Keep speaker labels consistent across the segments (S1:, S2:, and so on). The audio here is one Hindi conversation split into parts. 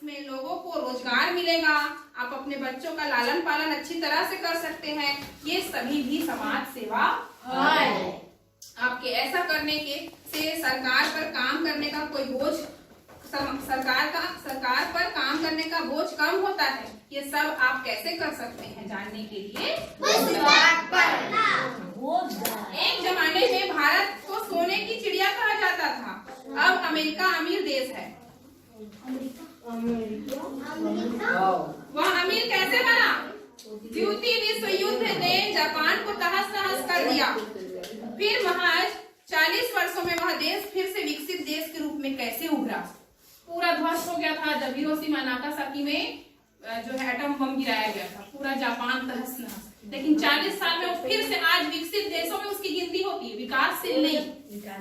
S1: इसमें लोगों को रोजगार मिलेगा, आप अपने बच्चों का लालन पालन अच्छी तरह से कर सकते हैं। ये सभी भी समाज सेवा है। आपके ऐसा करने के से सरकार पर काम करने का कोई बोझ, सरकार पर काम करने का बोझ कम होता है। ये सब आप कैसे कर सकते हैं जानने के लिए एक जमाने में भारत को सोने की चिड़िया कहा जाता था। अब अमेरिका अमीर देश है। वह अमीर कैसे बना? द्वितीय विश्व युद्ध ने जापान को तहस नहस कर दिया। फिर महज 40 वर्षों में वह देश फिर से विकसित देश के रूप में कैसे उभरा? पूरा ध्वस्त हो गया था जब हिरोशिमा नागासाकी में जो है एटम बम गिराया गया था, पूरा जापान तहस नहस। लेकिन 40 साल में वो फिर से आज विकसित देशों में उसकी गिनती होती है, विकासशील नहीं,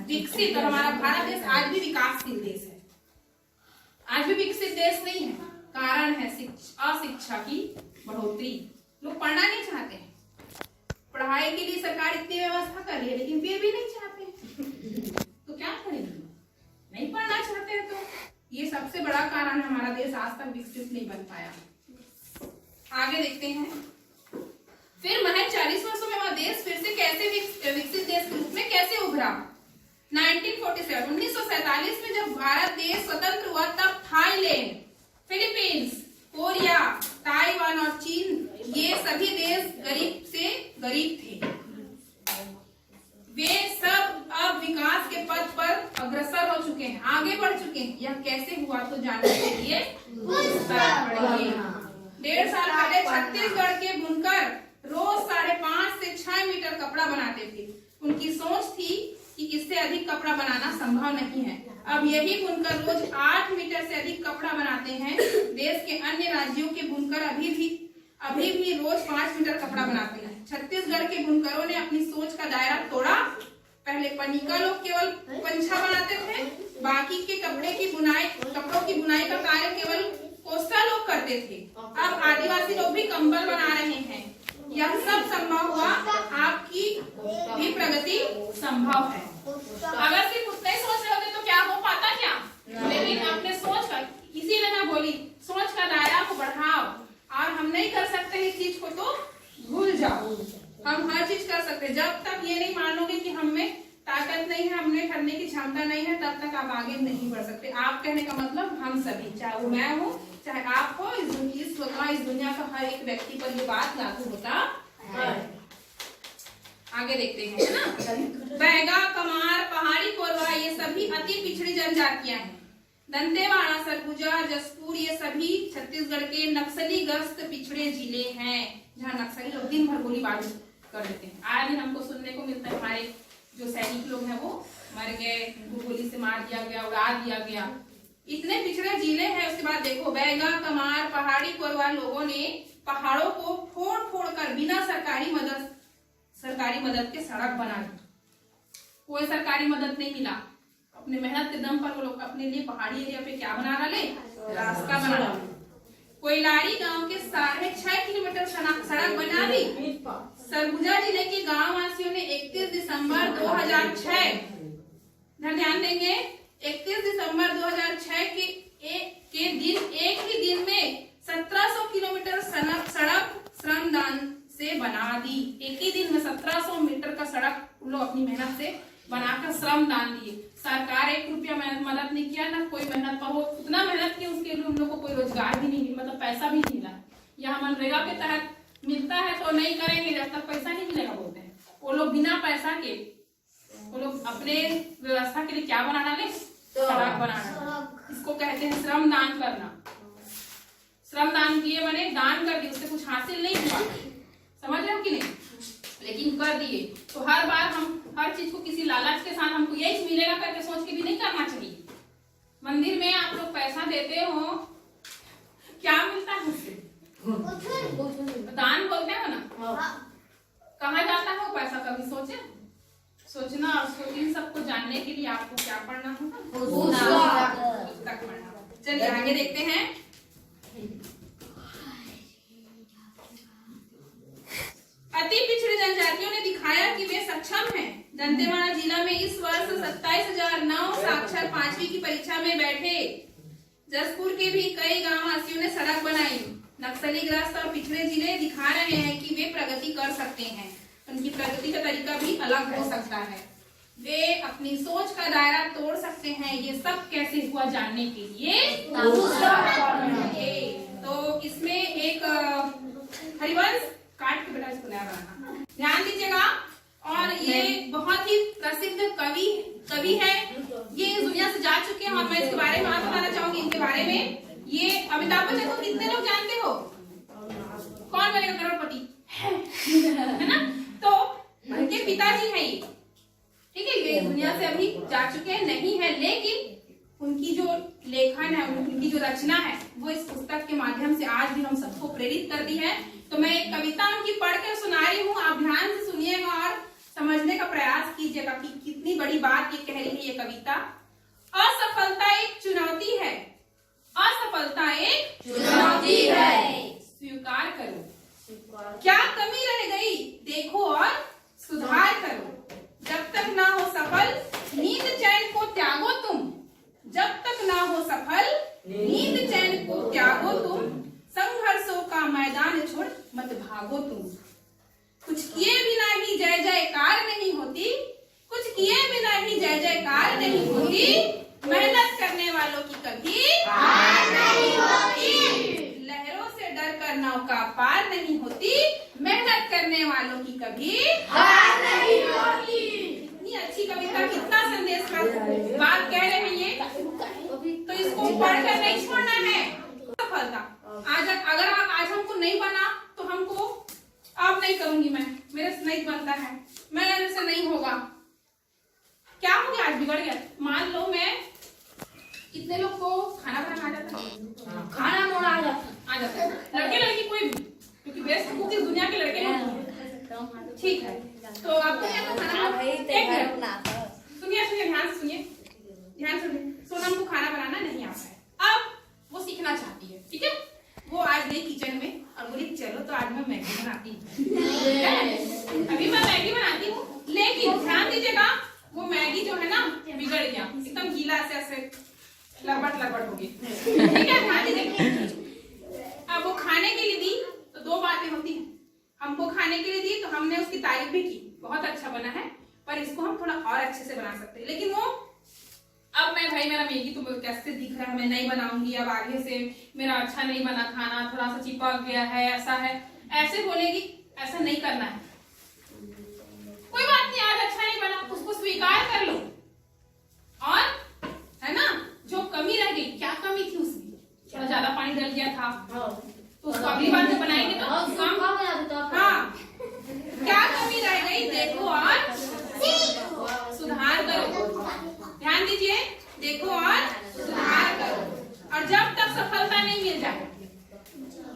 S1: विकसित। और हमारा भारत देश आज भी विकासशील देश है, आज भी विकसित देश नहीं है। कारण है अशिक्षा की बढ़ोतरी। लोग पढ़ना नहीं चाहते हैं, पढ़ाई के लिए सरकार इतनी व्यवस्था कर रही है लेकिन फिर भी नहीं चाहते तो क्या करेंगे? नहीं पढ़ना चाहते हैं तो ये सबसे बड़ा कारण है हमारा देश आज तक विकसित नहीं बन पाया। आगे देखते हैं। फिर महज 40 वर्षों में वह देश फिर से कैसे विकसित देश के रूप में कैसे उभरा? 1947 में जब भारत देश स्वतंत्र हुआ तब थाईलैंड, फिलीपींस, कोरिया, ताइवान और चीन ये सभी देश गरीब से गरीब थे। वे सब अब विकास के पथ पर अग्रसर हो चुके हैं, आगे बढ़ चुके हैं। यह कैसे हुआ तो जानने के लिए पढ़िए। 1.5 साल पहले छत्तीसगढ़ के बुनकर रोज 5.5 से 6 मीटर कपड़ा बनाते थे। उनकी सोच थी कि इससे अधिक कपड़ा बनाना संभव नहीं है। अब यही बुनकर रोज 8 मीटर से अधिक कपड़ा बनाते हैं। देश के अन्य राज्यों के बुनकर अभी भी रोज 5 मीटर कपड़ा बनाते हैं। छत्तीसगढ़ के बुनकरों ने अपनी सोच का दायरा तोड़ा। पहले पनिका लोग केवल पंछा बनाते थे, बाकी के कपड़ों की बुनाई का कार्य केवल कोस्टा लोग करते थे। अब आदिवासी लोग भी कंबल बना रहे हैं। यह सब संभव हुआ, आपकी भी प्रगति संभव है। अगर सिर्फ उतने सोच रहे होते तो क्या हो पाता क्या? लेकिन अपने सोच का, इसीलिए मैं बोली सोच का दायरा को बढ़ाओ। और हम नहीं कर सकते इस चीज को तो भूल जाओ। हम हर चीज कर सकते, जब तक ये नहीं मानोगे कि हम में ताकत नहीं है, हमने करने की क्षमता नहीं है, तब तक आप आगे नहीं बढ़ सकते। आप कहने का मतलब हम सभी, चाहे वो मैं हूँ चाहे आप हो, इस दुनिया का हर एक व्यक्ति पर ये बात लागू होता है। आगे देखते हैं, है ना। बैगा, कमार, पहाड़ी कोरवा ये सभी अति पिछड़ी जनजातियां हैं। दंतेवाड़ा, सरगुजा, जसपुर ये सभी छत्तीसगढ़ के नक्सली ग्रस्त पिछड़े जिले हैं, जहाँ नक्सली लोग दिन भर गोलीबारी कर देते हैं। आज भी हमको सुनने को मिलता है हमारे जो सैनिक लोग हैं वो मर गए, उनको गोली से मार दिया गया, उड़ा दिया गया। इतने पिछड़े जिले हैं। उसके बाद देखो, बैगा, कमार, पहाड़ी कोरवा लोगों ने पहाड़ों को फोड़ कर बिना सरकारी मदद के सड़क बना दी। कोई सरकारी मदद नहीं मिला, अपने मेहनत के दम पर वो लोग अपने लिए पहाड़ी एरिया पे क्या बना रहे? रास्ता बना रहे। कोयलाड़ी गांव के 6.5 किलोमीटर सड़क बना दी। सरगुजा जिले के गांव वासियों ने 31 दिसंबर 2006 ध्यान देंगे, 31 दिसंबर 2006 के दिन एक ही दिन में 1700 किलोमीटर सड़क श्रमदान से बना दी। एक ही दिन में 1700 मीटर का सड़क लोग अपनी मेहनत से बनाकर श्रम दान दिए। सरकार 1 रुपया मदद नहीं किया, ना कोई मेहनत पर वो उतना मेहनत की, उसके लिए उन लोग को कोई रोजगार भी नहीं, मतलब पैसा भी नहीं मिला। यहाँ मनरेगा के तहत मिलता है तो नहीं करेंगे जब तक पैसा नहीं मिलेगा बोलते हैं। वो लोग बिना पैसा के वो लोग अपने व्यवस्था के लिए क्या बना डाले? सड़क बनाना। इसको कहते हैं श्रम दान करना। श्रम दान किए मैंने दान कर दिए, उससे कुछ हासिल नहीं हुआ, समझ रहे हो कि नहीं, लेकिन कर दिए। तो हर बार हम हर चीज को किसी लालच के साथ हमको यही मिलेगा करके सोच के भी नहीं करना चाहिए। मंदिर में आप लोग पैसा देते हो, क्या मिलता है उससे? दान बोलते हो ना, कहाँ जाता है वो पैसा? कभी सोचना और इन सबको जानने के लिए आपको क्या पढ़ना होगा? पुस्तक पढ़ना। चलिए आगे देखते हैं। अति पिछड़े जनजातियों ने दिखाया कि वे सक्षम हैं। दंतेवाड़ा जिला में इस वर्ष 27,009 साक्षर 5वीं की परीक्षा में बैठे। जसपुर के भी कई गांव वासियों ने सड़क बनाई। नक्सली ग्रस्त और पिछड़े जिले दिखा रहे हैं कि वे प्रगति कर सकते हैं। उनकी प्रगति का तरीका भी अलग हो सकता है। वे अपनी सोच का दायरा तोड़ सकते हैं। ये सब कैसे हुआ जानने के लिए तो इसमें एक हरिवंश काट के बेटा इसको नया बनाना, ध्यान दीजिएगा। और ये बहुत ही प्रसिद्ध कवि है। ये इस दुनिया से जा चुके हैं और मैं इसके बारे में आप बताना चाहूंगी इनके बारे में। ये अमिताभ बच्चन को कितने लोग जानते हो? कौन बनेगा करोड़पति है ना? तो उनके पिताजी हैं ये, ठीक है। ये दुनिया से अभी जा चुके हैं, नहीं है, लेकिन उनकी जो लेखन है, उनकी जो रचना है, वो इस पुस्तक के माध्यम से आज भी हम सबको प्रेरित करती है। तो मैं एक कविता उनकी पढ़ के सुना रही हूँ, आप ध्यान से सुनिएगा और समझने का प्रयास कीजिएगा कि कितनी बड़ी बात ये कह रही है ये कविता। असफलता एक चुनौती है, असफलता एक चुनौती है, स्वीकार करो। क्या कमी रह गई देखो और सुधार करो। जब तक ना हो सफल नींद चैन को त्यागो तुम, जब तक ना हो सफल नींद चैन को त्यागो तुम, संघर्षों का मैदान छोड़ मत भागो तुम। कुछ किए बिना ही जय जयकार नहीं होती, कुछ किए बिना ही जय जयकार नहीं होती, मेहनत करने वालों की कभी हार नहीं होती। लहरों से डर कर नौका पार नहीं होती, मेहनत करने वालों की कभी हार नहीं होती। इतनी अच्छी कविता, कितना संदेश का बात कह रहे हैं ये। तो इसको पढ़कर नहीं छोड़ना है। सफलता आज अगर आज हमको नहीं बना तो हमको अब नहीं करूंगी, मैं मेरे से नहीं बनता है, मेरे से नहीं होगा। क्या हो गया? आज बिगड़ गया। मान लो मैं कितने लोग को खाना बनाना आ जाता है, खाना मोड़ा आ जाता है, लड़के लड़की कोई भी, क्योंकि बेस्ट कुक इस दुनिया के लड़के हैं, ठीक है। तो आपको क्या खाना, सुनिए सुनिए ध्यान से सुनिए, ध्यान सुनिए। सोनम को खाना बनाना नहीं आता है, अब वो सीखना चाहती है, ठीक है। वो आज गई किचन में और बोली चलो तो आज मैं मैगी बनाती हूँ। अभी मैं मैगी बनाती हूँ, लेकिन ध्यान दीजिएगा वो मैगी जो है ना बिगड़ गया, एकदम गीला से लड़बड़ हो गई, ठीक है। ध्यान दीजिएगा। अब वो खाने के लिए दी तो दो बातें होती हैं। हमको खाने के लिए दी तो हमने उसकी तारीफ भी की, बहुत अच्छा बना है, पर इसको हम थोड़ा और अच्छे से बना सकते हैं। लेकिन वो अब मैं भाई मेरा मैगी तो कैसे दिख रहा है, मैं नहीं बनाऊंगी, अब आगे से मेरा अच्छा नहीं बना खाना, थोड़ा सा चिपक गया है, ऐसा है, ऐसे बोलेगी। ऐसा नहीं करना है। कोई बात नहीं, आज अच्छा नहीं बना, उसको स्वीकार कर लो। और है ना, जो कमी रह गई, क्या कमी थी उसमें, थोड़ा ज्यादा पानी डल गया था, तो उसको अगली बार जब बनाएंगे तो हाँ, क्या कमी रह गई देखो और सुधार करो। ध्यान दीजिए, देखो और सुधार करो। और जब तक सफलता नहीं मिल जाए,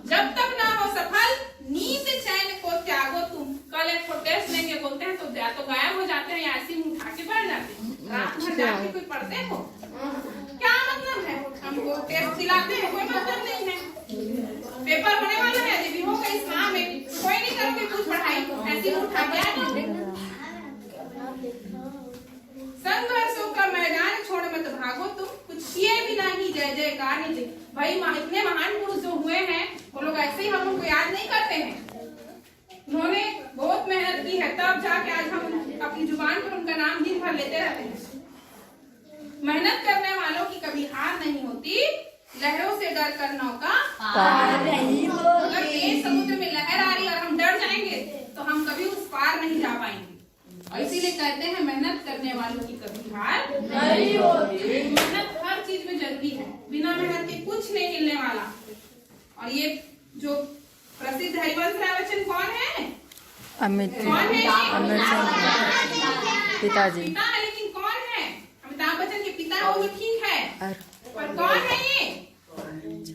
S1: जब तक ना हो सफल नींद चैन को त्यागो तुम। कल एक टेस्ट लेंगे, बोलते हैं तो या तो गायब हो जाते हैं या ऐसे मुंह उठा के बैठ जाते हैं। रात भर जाके कोई पढ़ते हो, क्या मतलब है? हमको टेस्ट दिलाते हैं, कोई मतलब नहीं है। पेपर होने वाला है, अभी होगा इस माह में, कोई नहीं करोगे कुछ पढ़ाई, ऐसे मुंह उठा के। संघर्षों का मैदान छोड़ मत भागो तुम, कुछ किए बिना ही जय जयकार नहीं। भाई इतने महान पुरुष जो हुए हैं वो लोग ऐसे ही हम उनको याद नहीं करते हैं। उन्होंने बहुत मेहनत की है, तब जाके आज हम अपनी जुबान पर उनका नाम दिन भर लेते रहते हैं। मेहनत करने वालों की कभी हार नहीं होती, लहरों से डर कर नौका पार नहीं होती। अगर तेज समुद्र में लहर आ रही और हम डर जाएंगे तो हम कभी उस पार नहीं जा पाएंगे। और इसीलिए कहते हैं मेहनत करने वालों की कभी हार नहीं होती। मेहनत हर चीज में जरूरी है, बिना मेहनत के कुछ नहीं मिलने वाला। और ये जो प्रसिद्ध हरिवंश राय बच्चन कौन है?
S2: अमित
S1: कौन है?
S2: पिताजी।
S1: पिता है, लेकिन कौन है? अमिताभ बच्चन के पिता वो ठीक है, पर कौन है ये?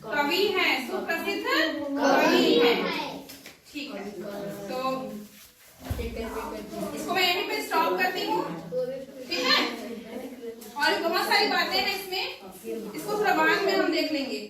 S1: कवि है, सुप्रसिद्ध कवि है, ठीक है। तो इसको मैं यहीं पे स्टॉप करती हूँ, ठीक है। और बहुत सारी बातें हैं इसमें, इसको थोड़ा बाद में हम देख लेंगे।